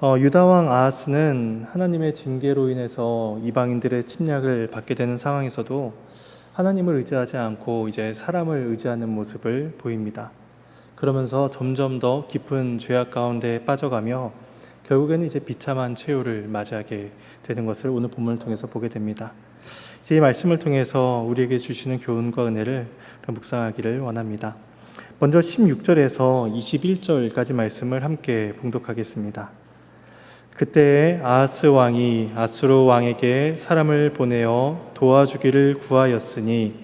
유다 왕 아하스는 하나님의 징계로 인해서 이방인들의 침략을 받게 되는 상황에서도 하나님을 의지하지 않고 이제 사람을 의지하는 모습을 보입니다. 그러면서 점점 더 깊은 죄악 가운데 빠져가며 결국에는 이제 비참한 최후를 맞이하게 되는 것을 오늘 본문을 통해서 보게 됩니다. 이제 이 말씀을 통해서 우리에게 주시는 교훈과 은혜를 묵상하기를 원합니다. 먼저 16절에서 21절까지 말씀을 함께 봉독하겠습니다. 그때 아하스 왕이 아수르 왕에게 사람을 보내어 도와주기를 구하였으니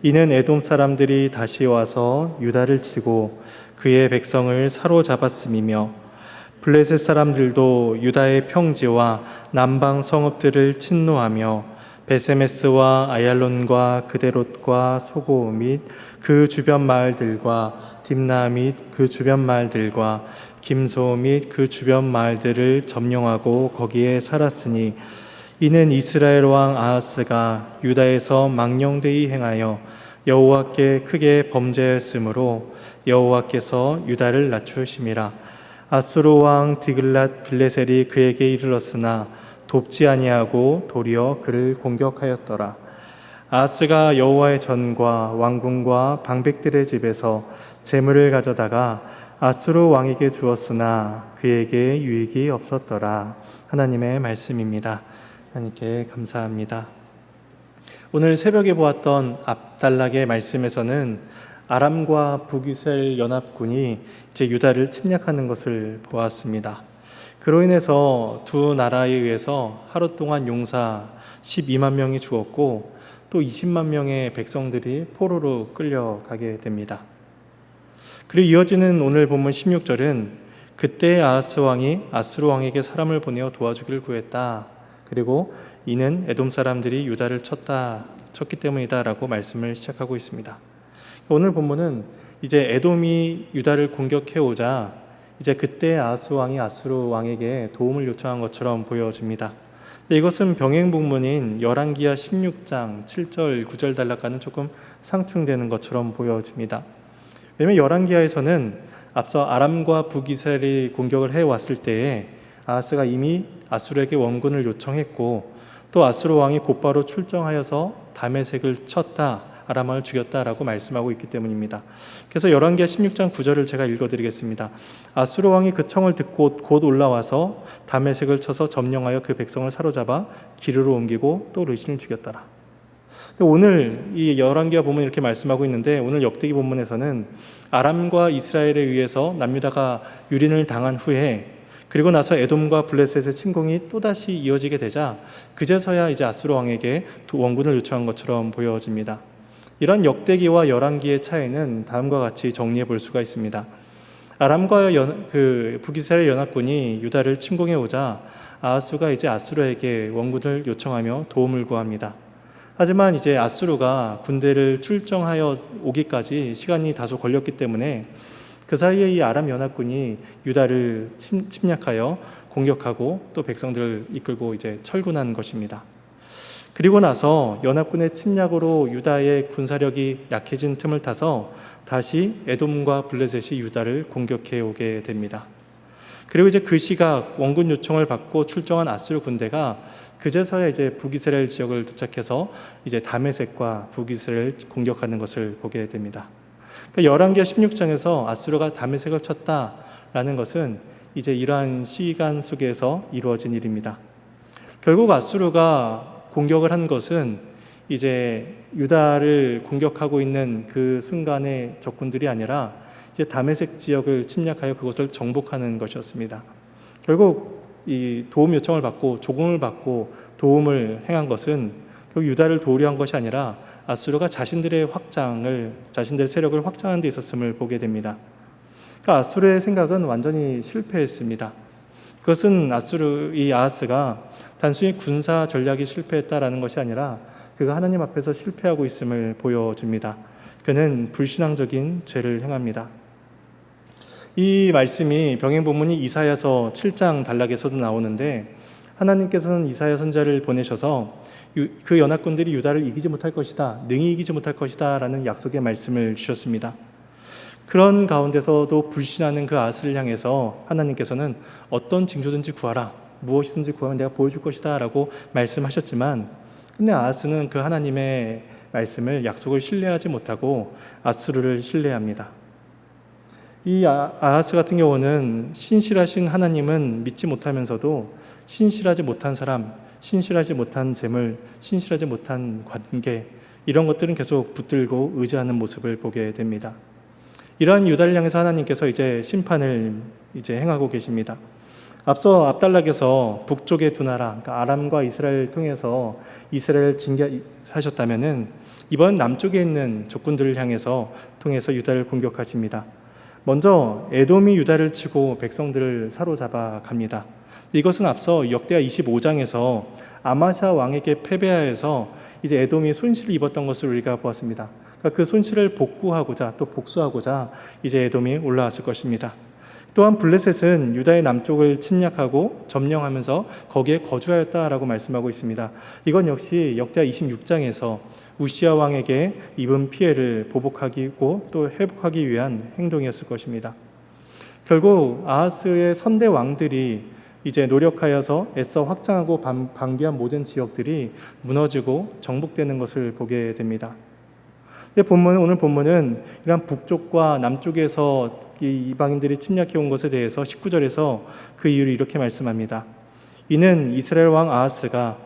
이는 에돔 사람들이 다시 와서 유다를 치고 그의 백성을 사로잡았음이며 블레셋 사람들도 유다의 평지와 남방 성읍들을 침노하며 베세메스와 아얄론과 그데롯과 소고 및 그 주변 마을들과 딥나 및 그 주변 마을들과 김소 및 그 주변 마을들을 점령하고 거기에 살았으니 이는 이스라엘 왕 아하스가 유다에서 망령되이 행하여 여호와께 크게 범죄했으므로 여호와께서 유다를 낮추심이라. 아수르 왕 디글랏 빌레셀이 그에게 이르렀으나 돕지 아니하고 도리어 그를 공격하였더라. 아하스가 여호와의 전과 왕궁과 방백들의 집에서 재물을 가져다가 아수르 왕에게 주었으나 그에게 유익이 없었더라. 하나님의 말씀입니다. 하나님께 감사합니다. 오늘 새벽에 보았던 압달락의 말씀에서는 아람과 북이스라엘 연합군이 이제 유다를 침략하는 것을 보았습니다. 그로 인해서 두 나라에 의해서 하루 동안 용사 12만 명이 죽었고 또 20만 명의 백성들이 포로로 끌려가게 됩니다. 그리고 이어지는 오늘 본문 16절은 그때 아하스 왕이 아수르 왕에게 사람을 보내어 도와주기를 구했다. 그리고 이는 에돔 사람들이 유다를 쳤기 때문이다 라고 말씀을 시작하고 있습니다. 오늘 본문은 이제 에돔이 유다를 공격해오자 이제 그때 아하스 왕이 아수르 왕에게 도움을 요청한 것처럼 보여집니다. 이것은 병행복문인 열왕기하 16장 7절 9절 단락과는 조금 상충되는 것처럼 보여집니다. 왜냐하면 열왕기하에서는 앞서 아람과 북이스라엘이 공격을 해왔을 때에 아하스가 이미 아수르에게 원군을 요청했고 또 아수르 왕이 곧바로 출정하여서 다메섹을 쳤다, 아람 왕을 죽였다라고 말씀하고 있기 때문입니다. 그래서 열왕기하 16장 9절을 제가 읽어드리겠습니다. 아수르 왕이 그 청을 듣고 곧 올라와서 다메섹을 쳐서 점령하여 그 백성을 사로잡아 기르로 옮기고 또 르신을 죽였더라. 오늘 이 열왕기하 본문이 이렇게 말씀하고 있는데 오늘 역대기 본문에서는 아람과 이스라엘에 의해서 남유다가 유린을 당한 후에 그리고 나서 에돔과 블레셋의 침공이 또다시 이어지게 되자 그제서야 이제 아수르 왕에게 원군을 요청한 것처럼 보여집니다. 이런 역대기와 열왕기의 차이는 다음과 같이 정리해 볼 수가 있습니다. 아람과 북이스라엘 연합군이 유다를 침공해 오자 아하스가 이제 아수르에게 원군을 요청하며 도움을 구합니다. 하지만 이제 아수르가 군대를 출정하여 오기까지 시간이 다소 걸렸기 때문에 그 사이에 이 아람 연합군이 유다를 침략하여 공격하고 또 백성들을 이끌고 이제 철군한 것입니다. 그리고 나서 연합군의 침략으로 유다의 군사력이 약해진 틈을 타서 다시 에돔과 블레셋이 유다를 공격해 오게 됩니다. 그리고 이제 그 시각 원군 요청을 받고 출정한 아수르 군대가 그제서야 이제 북이스라엘 지역을 도착해서 이제 다메섹과 북이스라엘 공격하는 것을 보게 됩니다. 그러니까 열왕기하 16장에서 아수르가 다메섹을 쳤다라는 것은 이제 이러한 시간 속에서 이루어진 일입니다. 결국 아수르가 공격을 한 것은 이제 유다를 공격하고 있는 그 순간의 적군들이 아니라 이제 다메섹 지역을 침략하여 그것을 정복하는 것이었습니다. 결국 이 도움 요청을 받고 조공을 받고 도움을 행한 것은 결국 유다를 도우려 한 것이 아니라 아수르가 자신들의 세력을 확장하는 데 있었음을 보게 됩니다. 그러니까 아수르의 생각은 완전히 실패했습니다. 그것은 이 아하스가 단순히 군사 전략이 실패했다라는 것이 아니라 그가 하나님 앞에서 실패하고 있음을 보여줍니다. 그는 불신앙적인 죄를 행합니다. 이 말씀이 병행본문이 이사야서 7장 단락에서도 나오는데 하나님께서는 이사야 선지자를 보내셔서 그 연합군들이 유다를 이기지 못할 것이다, 능히 이기지 못할 것이다 라는 약속의 말씀을 주셨습니다. 그런 가운데서도 불신하는 그 아하스를 향해서 하나님께서는 어떤 징조든지 구하라, 무엇이든지 구하면 내가 보여줄 것이다 라고 말씀하셨지만, 근데 아하스는 그 하나님의 말씀을, 약속을 신뢰하지 못하고 앗수르를 신뢰합니다. 이 아하스 같은 경우는 신실하신 하나님은 믿지 못하면서도 신실하지 못한 사람, 신실하지 못한 재물, 신실하지 못한 관계, 이런 것들은 계속 붙들고 의지하는 모습을 보게 됩니다. 이러한 유다를 향해서 하나님께서 이제 심판을 행하고 계십니다. 앞서 앞달락에서 북쪽의 두 나라, 그러니까 아람과 이스라엘을 통해서 이스라엘을 징계하셨다면은 이번 남쪽에 있는 적군들을 향해서 통해서 유다를 공격하십니다. 먼저 에돔이 유다를 치고 백성들을 사로잡아 갑니다. 이것은 앞서 역대하 25장에서 아마샤 왕에게 패배하여서 이제 에돔이 손실을 입었던 것을 우리가 보았습니다. 그러니까 그 손실을 복구하고자, 또 복수하고자 이제 에돔이 올라왔을 것입니다. 또한 블레셋은 유다의 남쪽을 침략하고 점령하면서 거기에 거주하였다라고 말씀하고 있습니다. 이건 역시 역대하 26장에서 우시아 왕에게 입은 피해를 보복하고 또 회복하기 위한 행동이었을 것입니다. 결국 아하스의 선대 왕들이 이제 노력하여서 애써 확장하고 방비한 모든 지역들이 무너지고 정복되는 것을 보게 됩니다. 오늘 본문은 이런 북쪽과 남쪽에서 이 이방인들이 침략해 온 것에 대해서 19절에서 그 이유를 이렇게 말씀합니다. 이는 이스라엘 왕 아하스가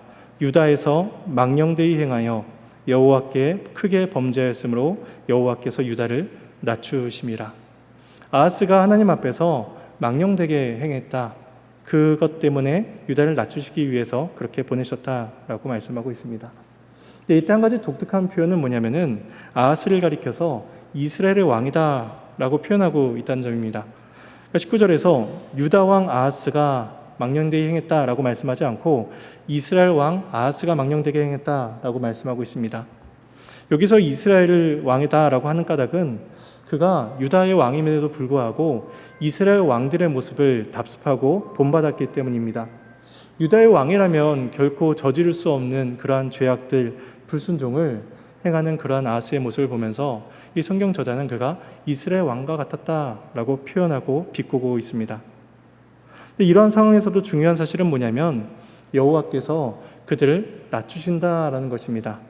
유다에서 망령되이 행하여 여호와께 크게 범죄하였으므로 여호와께서 유다를 낮추심이라. 아하스가 하나님 앞에서 망령되게 행했다. 그것 때문에 유다를 낮추시기 위해서 그렇게 보내셨다라고 말씀하고 있습니다. 이때 한 가지 독특한 표현은 뭐냐면은 아하스를 가리켜서 이스라엘의 왕이다 라고 표현하고 있다는 점입니다. 그러니까 19절에서 유다 왕 아하스가 망령되게 행했다라고 말씀하지 않고 이스라엘 왕 아하스가 망령되게 행했다라고 말씀하고 있습니다. 여기서 이스라엘 왕이다라고 하는 까닭은 그가 유다의 왕임에도 불구하고 이스라엘 왕들의 모습을 답습하고 본받았기 때문입니다. 유다의 왕이라면 결코 저지를 수 없는 그러한 죄악들, 불순종을 행하는 그러한 아하스의 모습을 보면서 이 성경 저자는 그가 이스라엘 왕과 같았다라고 표현하고 비꼬고 있습니다. 이러한 상황에서도 중요한 사실은 뭐냐면 여호와께서 그들을 낮추신다라는 것입니다.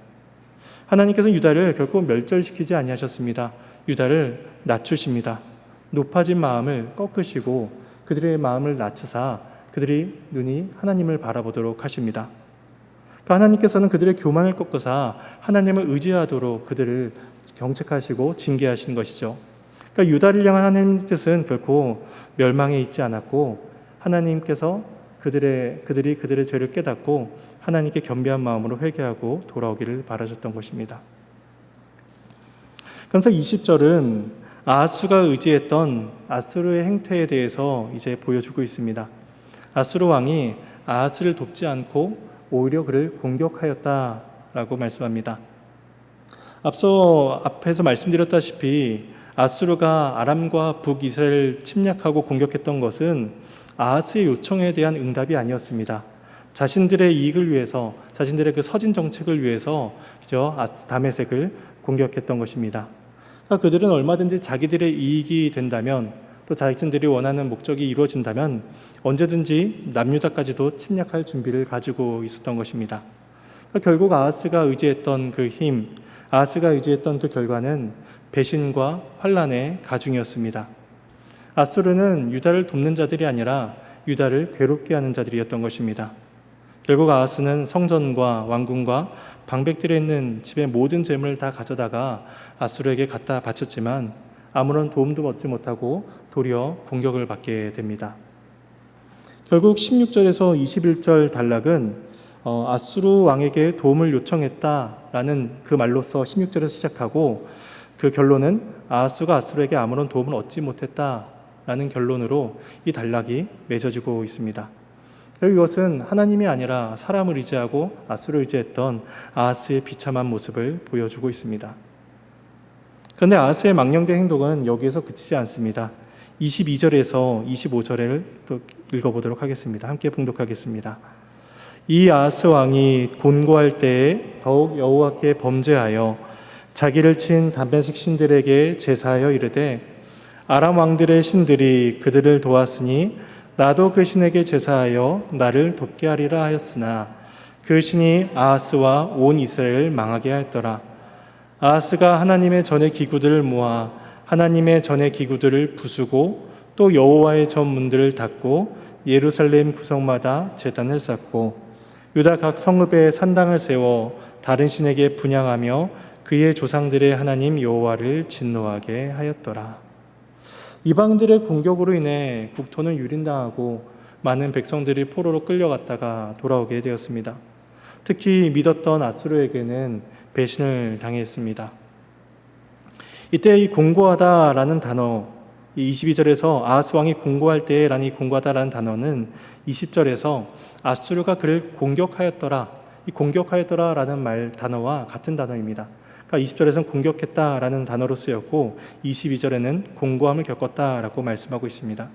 하나님께서 유다를 결코 멸절시키지 아니하셨습니다. 유다를 낮추십니다. 높아진 마음을 꺾으시고 그들의 마음을 낮추사 그들이 눈이 하나님을 바라보도록 하십니다. 그러니까 하나님께서는 그들의 교만을 꺾으사 하나님을 의지하도록 그들을 경책하시고 징계하시는 것이죠. 그러니까 유다를 향한 하나님의 뜻은 결코 멸망에 있지 않았고 하나님께서 그들이 그들의 죄를 깨닫고 하나님께 겸비한 마음으로 회개하고 돌아오기를 바라셨던 것입니다. 그래서 20절은 아하스가 의지했던 앗수르의 행태에 대해서 이제 보여주고 있습니다. 앗수르 왕이 아하스를 돕지 않고 오히려 그를 공격하였다라고 말씀합니다. 앞에서 말씀드렸다시피 앗수르가 아람과 북이스라엘을 침략하고 공격했던 것은 아하스의 요청에 대한 응답이 아니었습니다. 자신들의 이익을 위해서, 자신들의 그 서진 정책을 위해서 다메섹을 공격했던 것입니다. 그러니까 그들은 얼마든지 자기들의 이익이 된다면, 또 자신들이 원하는 목적이 이루어진다면 언제든지 남유다까지도 침략할 준비를 가지고 있었던 것입니다. 그러니까 결국 아하스가 의지했던 그 힘, 아하스가 의지했던 그 결과는 배신과 환난의 가중이었습니다. 앗수르는 유다를 돕는 자들이 아니라 유다를 괴롭게 하는 자들이었던 것입니다. 결국 아하스는 성전과 왕궁과 방백들에 있는 집의 모든 재물을 다 가져다가 앗수르에게 갖다 바쳤지만 아무런 도움도 얻지 못하고 도리어 공격을 받게 됩니다. 결국 16절에서 21절 단락은 앗수르 왕에게 도움을 요청했다라는 그 말로서 16절에서 시작하고 그 결론은 아하스가 앗수르에게 아무런 도움을 얻지 못했다라는 결론으로 이 단락이 맺어지고 있습니다. 이것은 하나님이 아니라 사람을 의지하고 앗수르를 의지했던 아하스의 비참한 모습을 보여주고 있습니다. 그런데 아하스의 망령된 행동은 여기에서 그치지 않습니다. 22절에서 25절을 또 읽어보도록 하겠습니다. 함께 봉독하겠습니다. 이 아하스 왕이 곤고할 때에 더욱 여호와께 범죄하여 자기를 친 다메섹 신들에게 제사하여 이르되 아람 왕들의 신들이 그들을 도왔으니 나도 그 신에게 제사하여 나를 돕게 하리라 하였으나 그 신이 아하스와 온 이스라엘을 망하게 하였더라. 아하스가 하나님의 전의 기구들을 모아 하나님의 전의 기구들을 부수고 또 여호와의 전 문들을 닫고 예루살렘 구성마다 제단을 쌓고 유다 각 성읍에 산당을 세워 다른 신에게 분향하며 그의 조상들의 하나님 여호와를 진노하게 하였더라. 이방들의 공격으로 인해 국토는 유린당하고 많은 백성들이 포로로 끌려갔다가 돌아오게 되었습니다. 특히 믿었던 아수르에게는 배신을 당했습니다. 이때 이 공고하다라는 단어, 이 22절에서 아하스 왕이 공고할 때라는 이 공고하다라는 단어는 20절에서 아수르가 그를 공격하였더라, 이 공격하였더라라는 단어와 같은 단어입니다. 그러니까 20절에서는 공격했다라는 단어로 쓰였고 22절에는 공고함을 겪었다라고 말씀하고 있습니다.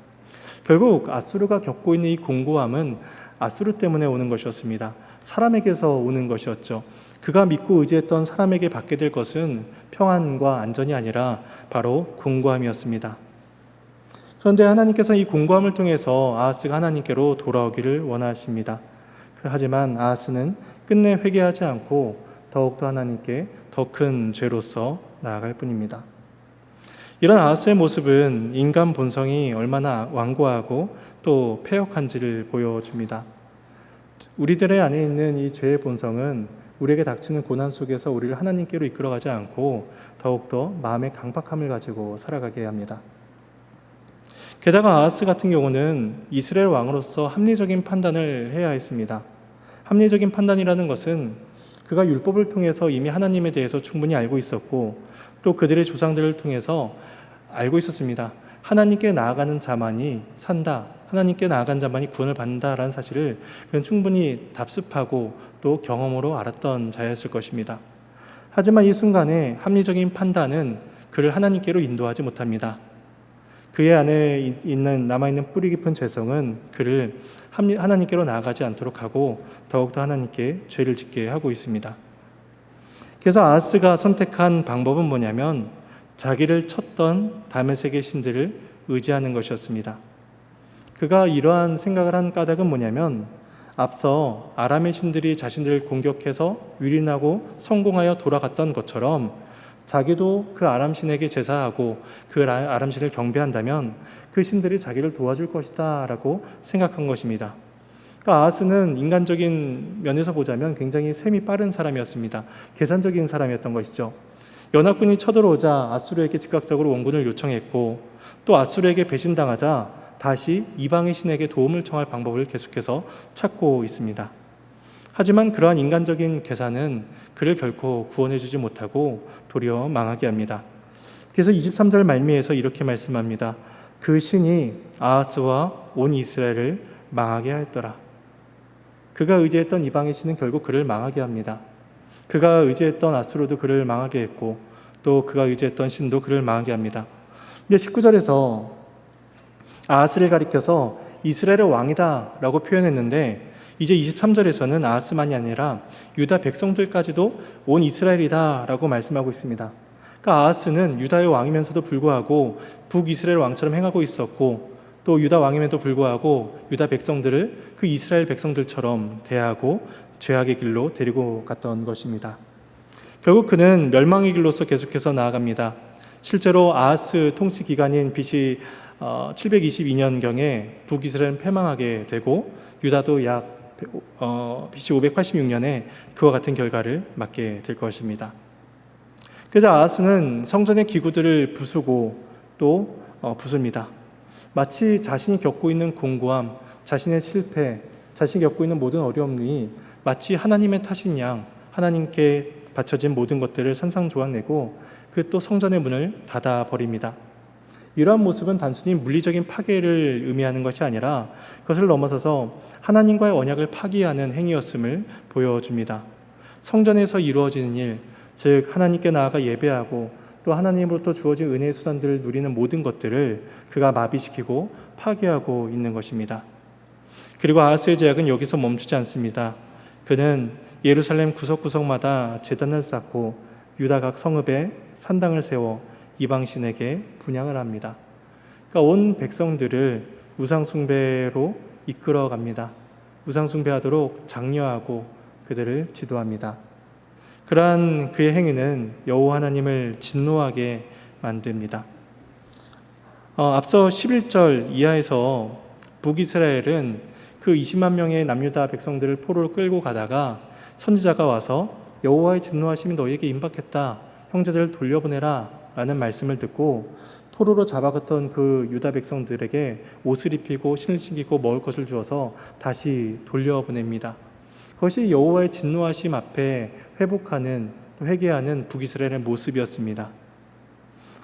결국 아수르가 겪고 있는 이 공고함은 아수르 때문에 오는 것이었습니다. 사람에게서 오는 것이었죠. 그가 믿고 의지했던 사람에게 받게 될 것은 평안과 안전이 아니라 바로 공고함이었습니다. 그런데 하나님께서는 이 공고함을 통해서 아하스가 하나님께로 돌아오기를 원하십니다. 하지만 아하스는 끝내 회개하지 않고 더욱더 하나님께 더 큰 죄로서 나아갈 뿐입니다. 이런 아하스의 모습은 인간 본성이 얼마나 완고하고 또 패역한지를 보여줍니다. 우리들의 안에 있는 이 죄의 본성은 우리에게 닥치는 고난 속에서 우리를 하나님께로 이끌어가지 않고 더욱더 마음의 강박함을 가지고 살아가게 합니다. 게다가 아하스 같은 경우는 이스라엘 왕으로서 합리적인 판단을 해야 했습니다. 합리적인 판단이라는 것은 그가 율법을 통해서 이미 하나님에 대해서 충분히 알고 있었고 또 그들의 조상들을 통해서 알고 있었습니다. 하나님께 나아가는 자만이 산다, 하나님께 나아간 자만이 구원을 받는다라는 사실을 그는 충분히 답습하고 또 경험으로 알았던 자였을 것입니다. 하지만 이 순간에 합리적인 판단은 그를 하나님께로 인도하지 못합니다. 그의 안에 남아있는 뿌리 깊은 죄성은 그를 하나님께로 나아가지 않도록 하고 더욱더 하나님께 죄를 짓게 하고 있습니다. 그래서 아하스가 선택한 방법은 뭐냐면 자기를 쳤던 다메섹의 신들을 의지하는 것이었습니다. 그가 이러한 생각을 한 까닭은 뭐냐면 앞서 아람의 신들이 자신들을 공격해서 유린하고 성공하여 돌아갔던 것처럼 자기도 그 아람 신에게 제사하고 그 아람 신을 경배한다면 그 신들이 자기를 도와줄 것이다 라고 생각한 것입니다. 그러니까 아하스는 인간적인 면에서 보자면 굉장히 셈이 빠른 사람이었습니다. 계산적인 사람이었던 것이죠. 연합군이 쳐들어오자 아수르에게 즉각적으로 원군을 요청했고 또 아수르에게 배신당하자 다시 이방의 신에게 도움을 청할 방법을 계속해서 찾고 있습니다. 하지만 그러한 인간적인 계산은 그를 결코 구원해주지 못하고 도리어 망하게 합니다. 그래서 23절 말미에서 이렇게 말씀합니다. 그 신이 아하스와 온 이스라엘을 망하게 하였더라. 그가 의지했던 이방의 신은 결국 그를 망하게 합니다. 그가 의지했던 아수르도 그를 망하게 했고 또 그가 의지했던 신도 그를 망하게 합니다. 근데 19절에서 아하스를 가리켜서 이스라엘의 왕이다 라고 표현했는데 이제 23절에서는 아하스만이 아니라 유다 백성들까지도 온 이스라엘이다 라고 말씀하고 있습니다. 그러니까 아하스는 유다의 왕이면서도 불구하고 북이스라엘 왕처럼 행하고 있었고 또 유다 왕임에도 불구하고 유다 백성들을 그 이스라엘 백성들처럼 대하고 죄악의 길로 데리고 갔던 것입니다. 결국 그는 멸망의 길로서 계속해서 나아갑니다. 실제로 아하스 통치 기간인 BC 722년경에 북이스라엘은 패망하게 되고 유다도 약 BC 586년에 그와 같은 결과를 맞게 될 것입니다. 그래서 아하스는 성전의 기구들을 부수고 또 부숩니다. 마치 자신이 겪고 있는 공고함, 자신의 실패, 자신이 겪고 있는 모든 어려움이 마치 하나님의 탓인 양 하나님께 바쳐진 모든 것들을 산상조각내고 그 또 성전의 문을 닫아버립니다. 이러한 모습은 단순히 물리적인 파괴를 의미하는 것이 아니라 그것을 넘어서서 하나님과의 언약을 파기하는 행위였음을 보여줍니다. 성전에서 이루어지는 일, 즉 하나님께 나아가 예배하고 또 하나님으로부터 주어진 은혜의 수단들을 누리는 모든 것들을 그가 마비시키고 파괴하고 있는 것입니다. 그리고 아하스의 죄악은 여기서 멈추지 않습니다. 그는 예루살렘 구석구석마다 제단을 쌓고 유다 각 성읍에 산당을 세워 이방신에게 분향을 합니다. 그러니까 온 백성들을 우상숭배로 이끌어갑니다. 우상숭배하도록 장려하고 그들을 지도합니다. 그러한 그의 행위는 여호와 하나님을 진노하게 만듭니다. 앞서 11절 이하에서 북이스라엘은 그 20만 명의 남유다 백성들을 포로로 끌고 가다가 선지자가 와서 여호와의 진노하심이 너희에게 임박했다. 형제들을 돌려보내라 라는 말씀을 듣고 포로로 잡아갔던 그 유다 백성들에게 옷을 입히고 신을 신기고 먹을 것을 주어서 다시 돌려보냅니다. 그것이 여호와의 진노하심 앞에 회복하는, 회개하는 북이스라엘의 모습이었습니다.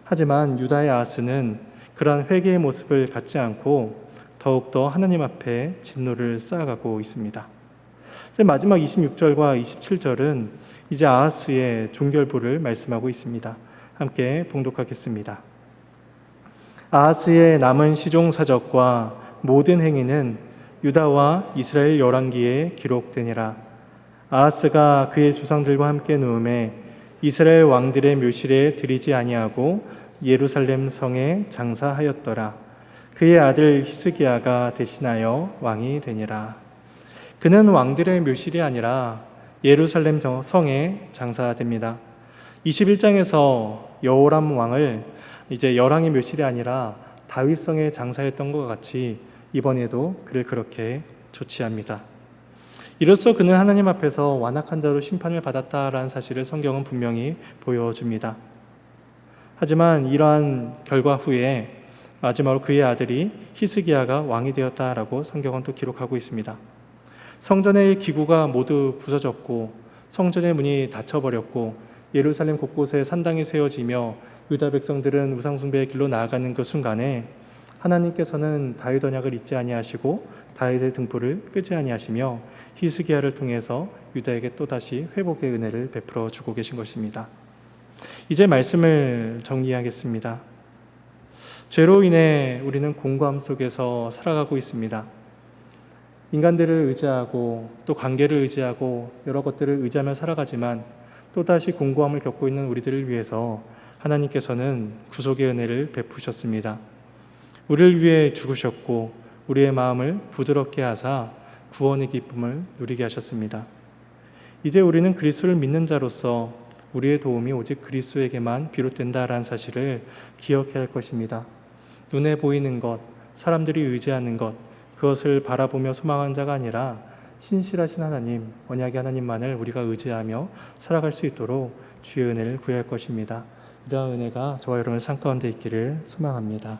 하지만 유다의 아하스는 그러한 회개의 모습을 갖지 않고 더욱더 하나님 앞에 진노를 쌓아가고 있습니다. 마지막 26절과 27절은 이제 아하스의 종결부를 말씀하고 있습니다. 함께 봉독하겠습니다. 아하스의 남은 시종사적과 모든 행위는 유다와 이스라엘 열왕기에 기록되니라. 아하스가 그의 조상들과 함께 누움에 이스라엘 왕들의 묘실에 들이지 아니하고 예루살렘 성에 장사하였더라. 그의 아들 히스기야가 대신하여 왕이 되니라. 그는 왕들의 묘실이 아니라 예루살렘 성에 장사됩니다. 21장에서 여호람 왕을 이제 열왕의 묘실이 아니라 다윗성에 장사했던 것 같이 이번에도 그를 그렇게 조치합니다. 이로써 그는 하나님 앞에서 완악한 자로 심판을 받았다라는 사실을 성경은 분명히 보여줍니다. 하지만 이러한 결과 후에 마지막으로 그의 아들이 히스기야가 왕이 되었다라고 성경은 또 기록하고 있습니다. 성전의 기구가 모두 부서졌고 성전의 문이 닫혀버렸고 예루살렘 곳곳에 산당이 세워지며 유다 백성들은 우상숭배의 길로 나아가는 그 순간에 하나님께서는 다윗 언약을 잊지 아니하시고 다윗의 등불을 끄지 아니하시며 히스기야를 통해서 유다에게 또다시 회복의 은혜를 베풀어 주고 계신 것입니다. 이제 말씀을 정리하겠습니다. 죄로 인해 우리는 공고함 속에서 살아가고 있습니다. 인간들을 의지하고 또 관계를 의지하고 여러 것들을 의지하며 살아가지만 또다시 공고함을 겪고 있는 우리들을 위해서 하나님께서는 구속의 은혜를 베푸셨습니다. 우리를 위해 죽으셨고 우리의 마음을 부드럽게 하사 구원의 기쁨을 누리게 하셨습니다. 이제 우리는 그리스도를 믿는 자로서 우리의 도움이 오직 그리스도에게만 비롯된다라는 사실을 기억해야 할 것입니다. 눈에 보이는 것, 사람들이 의지하는 것, 그것을 바라보며 소망하는 자가 아니라 신실하신 하나님, 언약의 하나님만을 우리가 의지하며 살아갈 수 있도록 주의 은혜를 구해야 할 것입니다. 이러한 은혜가 저와 여러분의 삶 가운데 있기를 소망합니다.